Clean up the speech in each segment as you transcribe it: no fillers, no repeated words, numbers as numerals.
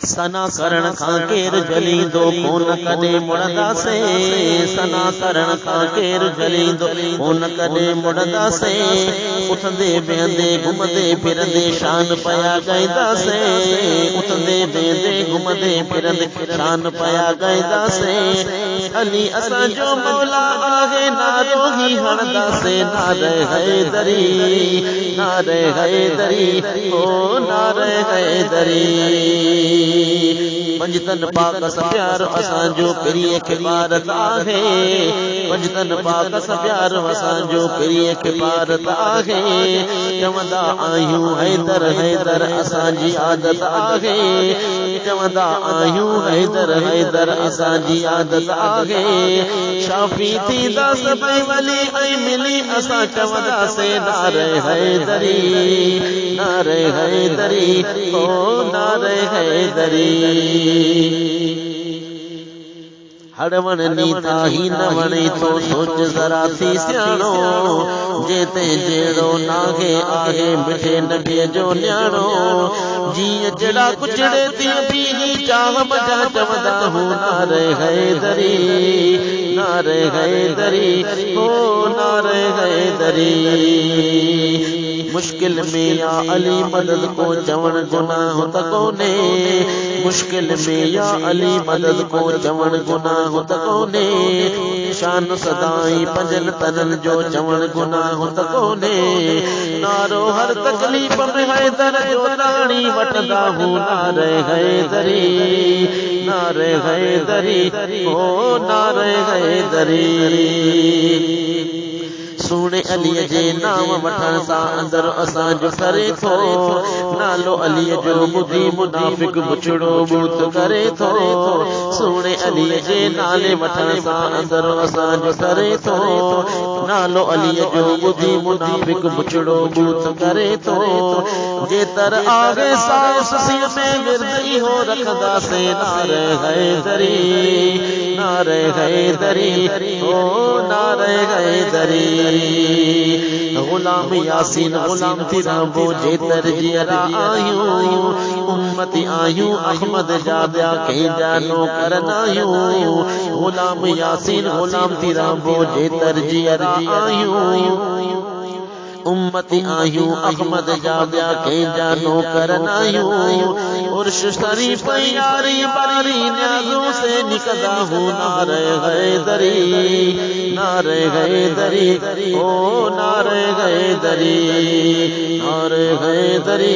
سنا کرن کھا کیر جلیندو کون کدے مڑدا سے سنا کرن کھا کیر جلیندو کون کدے مڑدا سے اٹھدے بیندے گھمدے پھرندے شان پیا گیندا سے اٹھدے بیندے گھمدے پھرندے شان پیا گیندا سے علی اساں جو مولا آگے نارو ہی ہندا سے نعرہ حیدری نعرہ حیدری او نعرہ حیدری پنجتن پاک سا پیار اساں جو پری کفارت آہے پنجتن پاک سا پیار اساں جو پری کفارت آہے چوندا آیوں حیدر حیدر اساں جی عادت آہے چوندا آیوں حیدر حیدر اساں جی عادت آہے شافی تھی دا سبئی ولی اے ملی اساں چوندا سے نعرہ حیدری نعرہ حیدری او نعرہ حیدری ہڑون نیتا ہی نہ وڑی تو سوچ ذرا تھی سیاڑو جیتے جیڑو ناگے آگے مٹھے نبی جو نیاڑو جی جڑا کچڑے تھی بھی چاہ مجا چمدا ہوں نعرہ حیدری نعرہ حیدری او نعرہ حیدری مشکل میں یا علی مدد کو چون گناہ تکونے مشکل میں یا علی مدد کو چون گناہ تکونے شان صدائی پنجن تنن جو چون گناہ تکونے نارو ہر تکلیف میں حیدر جو تانی وٹدا ہوں نعرہ حیدری نعرہ حیدری او نعرہ حیدری سونے علی جے نام وٹھن سا اندر اساں جو کرے تھو نالو علی جو بدھی منافق بچڑو بوت کرے تھو سونے علی جے نالے وٹھن سا اندر اساں جو کرے تھو نالو علی جو بدھی منافق بچڑو بوت کرے تھو جے تر آگے ساس سی میں ورد ہو رکھدا سے نعرہ حیدری نعرہ حیدری او نعرہ حیدری غلام یاسین غلام تیرا وہ جے ترجیرا آیوں امتی آیوں احمد جابیا کہیں جانو کرنا آیوں غلام یاسین غلام تیرا وہ جے ترجیرا آیوں امتی آیوں احمد جابیا کہیں جانو کرنا آیوں عرش شریف یاری باری نیازوں سے نکدا ہوں نعرہ حیدری نعرہ حیدری او نعرہ حیدری نعرہ حیدری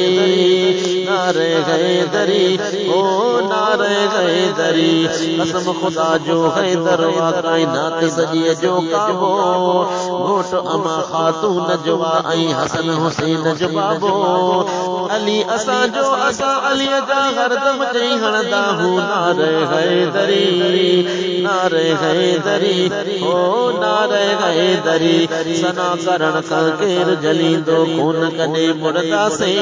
نعرہ حیدری او نعرہ حیدری قسم خدا جو حیدر وا کائنات سجی جو کعبو گھوٹ اما خاتون جوا ائی حسن حسین جبابو علی اساں جو اساں علی جا ہردم چئی ہندا ہوں نعرہ حیدری نعرہ حیدری او نعرہ حیدری سنا کرن کا کیر جلیندو کون کدے مڑدا سے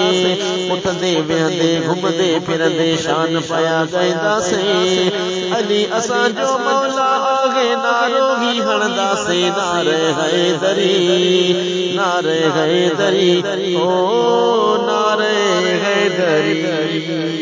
اٹھدے وہندے گھمدے پھرندے شان پیا گیندا سے علی اساں جو مولا آگے نارو ہی ہندا سے نعرہ حیدری نعرہ حیدری او نعرہ حیدری